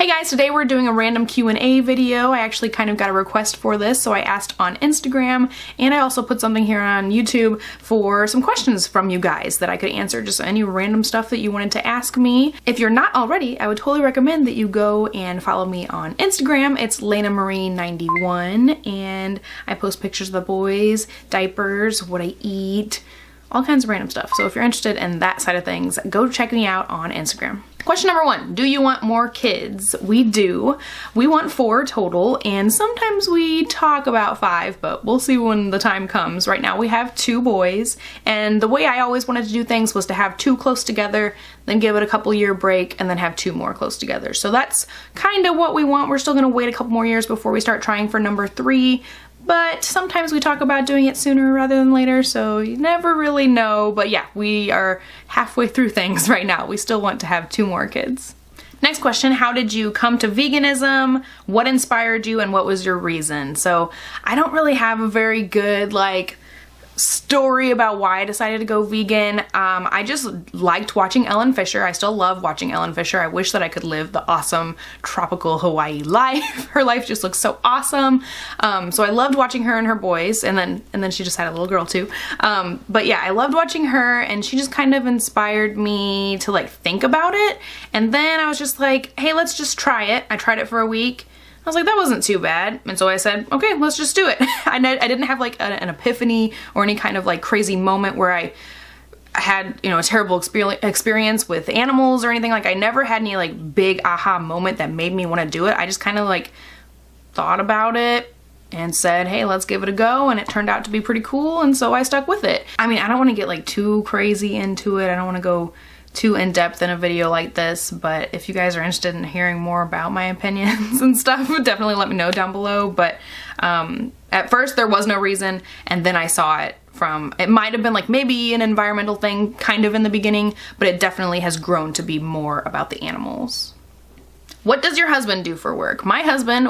Hey guys, today we're doing a random Q&A video. I actually kind of got a request for this, so I asked on Instagram, and I also put something here on YouTube for some questions from you guys that I could answer, just any random stuff that you wanted to ask me. If you're not already, I would totally recommend that you go and follow me on Instagram. It's LenaMarie91, and I post pictures of the boys, diapers, what I eat, all kinds of random stuff. So if you're interested in that side of things, go check me out on Instagram. Question number 1, do you want more kids? We do. We want 4 total, and sometimes we talk about 5, but we'll see when the time comes. Right now we have 2 boys, and the way I always wanted to do things was to have 2 close together, then give it a couple year break, and then have 2 more close together. So that's kind of what we want. We're still gonna wait a couple more years before we start trying for number 3. But sometimes we talk about doing it sooner rather than later, so you never really know. But yeah, we are halfway through things right now. We still want to have 2 more kids. Next question, how did you come to veganism? What inspired you and what was your reason? So I don't really have a very good story about why I decided to go vegan. I just liked watching Ellen Fisher. I still love watching Ellen Fisher. I wish that I could live the awesome tropical Hawaii life. Her life just looks so awesome. So I loved watching her and her boys, and then she just had a little girl too. But yeah, I loved watching her, and she just kind of inspired me to think about it. And then I was just like, hey, let's just try it. I tried it for a week. I was like, that wasn't too bad. And so I said, okay, let's just do it. I didn't have an epiphany or any kind of crazy moment where I had, a terrible experience with animals or anything. I never had any big aha moment that made me want to do it. I just kind of thought about it and said, hey, let's give it a go. And it turned out to be pretty cool. And so I stuck with it. I mean, I don't want to get too crazy into it. I don't want to go too in-depth in a video like this, but if you guys are interested in hearing more about my opinions and stuff, definitely let me know down below. But at first there was no reason, and then I saw it it might have been maybe an environmental thing kind of in the beginning, but it definitely has grown to be more about the animals. What does your husband do for work? My husband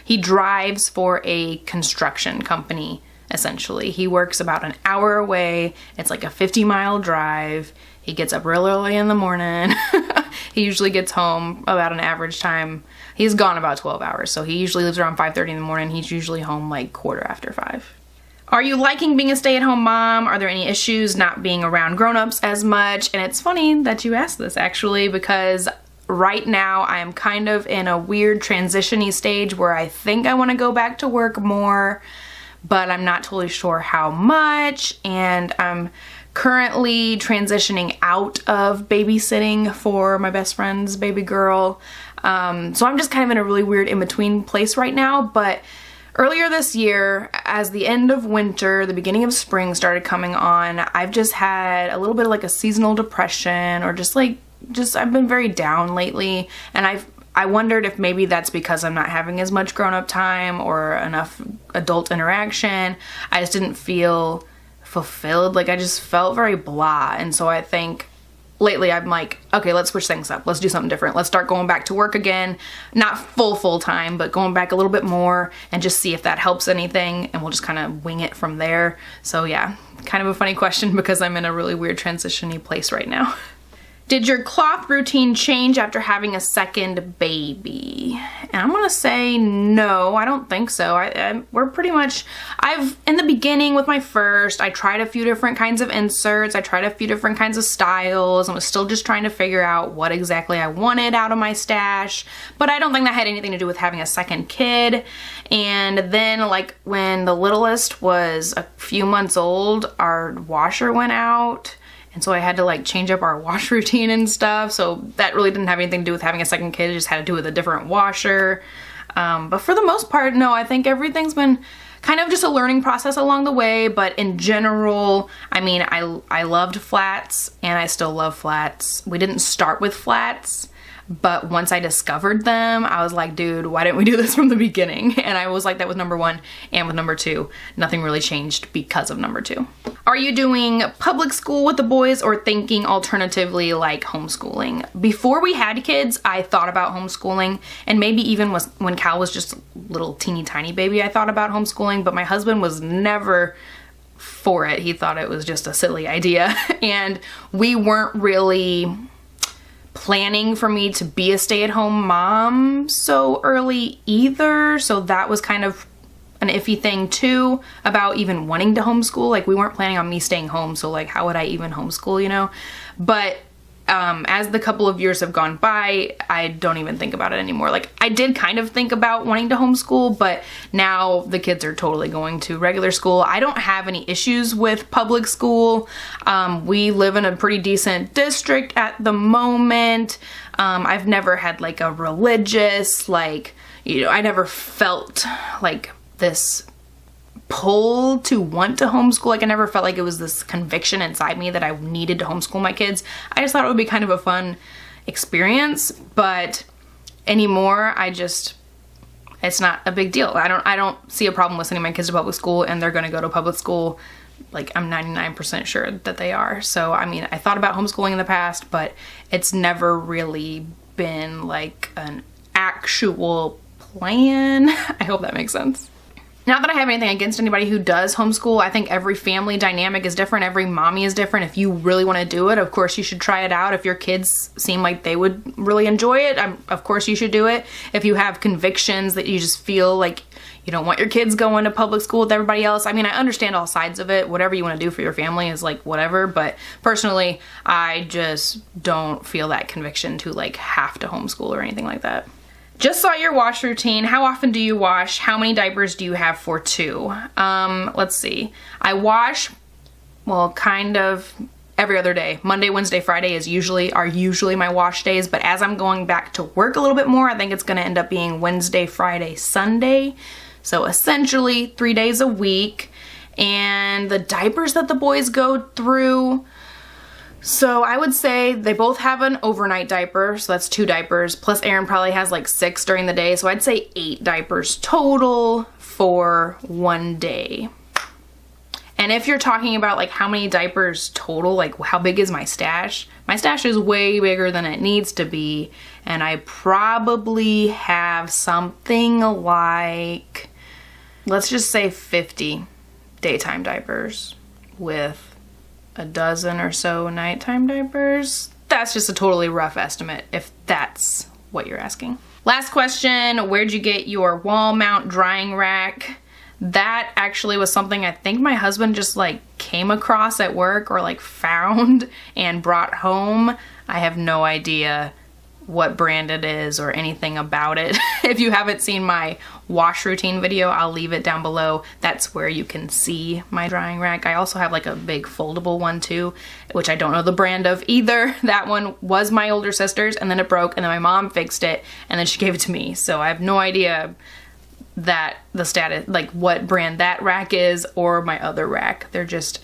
he drives for a construction company, essentially. He works about an hour away. It's a 50-mile drive. He gets up real early in the morning. He usually gets home about an average time. He's gone about 12 hours, so he usually leaves around 5:30 in the morning. He's usually home 5:15. Are you liking being a stay-at-home mom? Are there any issues not being around grown-ups as much? And it's funny that you asked this, actually, because right now I am kind of in a weird transition-y stage where I think I want to go back to work more, but I'm not totally sure how much, and I'm currently transitioning out of babysitting for my best friend's baby girl. So I'm just kind of in a really weird in-between place right now. But earlier this year, as the end of winter, the beginning of spring started coming on, I've just had a little bit of a seasonal depression, or just I've been very down lately, and I wondered if maybe that's because I'm not having as much grown-up time or enough adult interaction. I just didn't feel fulfilled. I just felt very blah. And so I think lately I'm okay, let's switch things up. Let's do something different. Let's start going back to work again. Not full time, but going back a little bit more, and just see if that helps anything, and we'll just kind of wing it from there. So yeah, kind of a funny question because I'm in a really weird transition-y place right now. Did your cloth routine change after having a second baby? And I'm gonna say no, I don't think so. We're pretty much, in the beginning with my first, I tried a few different kinds of inserts, I tried a few different kinds of styles, and was still just trying to figure out what exactly I wanted out of my stash. But I don't think that had anything to do with having a second kid. And then when the littlest was a few months old, our washer went out. And so I had to change up our wash routine and stuff. So that really didn't have anything to do with having a second kid. It just had to do with a different washer. But for the most part, no, I think everything's been kind of just a learning process along the way. But in general, I mean, I loved flats, and I still love flats. We didn't start with flats, but once I discovered them, I was like, dude, why didn't we do this from the beginning? And I was like that with number 1 and with number 2. Nothing really changed because of number 2. Are you doing public school with the boys or thinking alternatively homeschooling? Before we had kids, I thought about homeschooling, and maybe even when Cal was just a little teeny tiny baby, I thought about homeschooling, but my husband was never for it. He thought it was just a silly idea, and we weren't really planning for me to be a stay-at-home mom so early either, so that was kind of an iffy thing too about even wanting to homeschool. Like, we weren't planning on me staying home, so like how would I even homeschool, you know? But as the couple of years have gone by, I don't even think about it anymore. Like, I did kind of think about wanting to homeschool, but now the kids are totally going to regular school. I don't have any issues with public school. We live in a pretty decent district at the moment. I've never had like a religious, like, you know, I never felt like this pull to want to homeschool. Like, I never felt like it was this conviction inside me that I needed to homeschool my kids. I just thought it would be kind of a fun experience, but anymore, it's not a big deal. I don't see a problem with sending my kids to public school, and they're gonna go to public school. Like, I'm 99% sure that they are. So, I mean, I thought about homeschooling in the past, but it's never really been like an actual plan. I hope that makes sense. Not that I have anything against anybody who does homeschool. I think every family dynamic is different. Every mommy is different. If you really want to do it, of course you should try it out. If your kids seem like they would really enjoy it, of course you should do it. If you have convictions that you just feel like you don't want your kids going to public school with everybody else, I mean, I understand all sides of it. Whatever you want to do for your family is like whatever. But personally, I just don't feel that conviction to like have to homeschool or anything like that. Just saw your wash routine. How often do you wash? How many diapers do you have for 2? Let's see. I wash, well, kind of every other day. Monday, Wednesday, Friday are usually my wash days, but as I'm going back to work a little bit more, I think it's gonna end up being Wednesday, Friday, Sunday. So essentially 3 days a week. And the diapers that the boys go through, so I would say they both have an overnight diaper, so that's 2 diapers, plus Eren probably has like 6 during the day, so I'd say 8 diapers total for 1 day. And if you're talking about like how many diapers total, like how big is my stash is way bigger than it needs to be, and I probably have something like, let's just say 50 daytime diapers with a dozen or so nighttime diapers. That's just a totally rough estimate if that's what you're asking. Last question, where'd you get your wall mount drying rack? That actually was something I think my husband just like came across at work or like found and brought home. I have no idea what brand it is or anything about it. If you haven't seen my wash routine video, I'll leave it down below. That's where you can see my drying rack. I also have like a big foldable one too, which I don't know the brand of either. That one was my older sister's, and then it broke, and then my mom fixed it, and then she gave it to me. So I have no idea that the status, like what brand that rack is or my other rack. They're just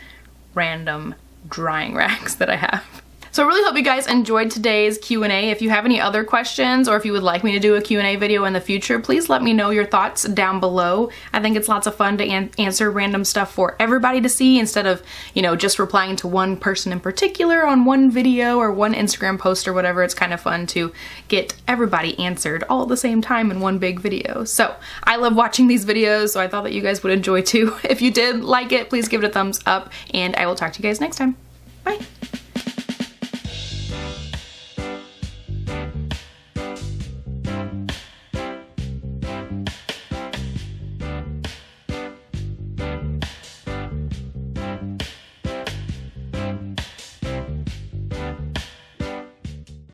random drying racks that I have. So I really hope you guys enjoyed today's Q&A. If you have any other questions or if you would like me to do a Q&A video in the future, please let me know your thoughts down below. I think it's lots of fun to answer random stuff for everybody to see instead of, you know, just replying to one person in particular on one video or one Instagram post or whatever. It's kind of fun to get everybody answered all at the same time in one big video. So I love watching these videos, so I thought that you guys would enjoy too. If you did like it, please give it a thumbs up, and I will talk to you guys next time. Bye.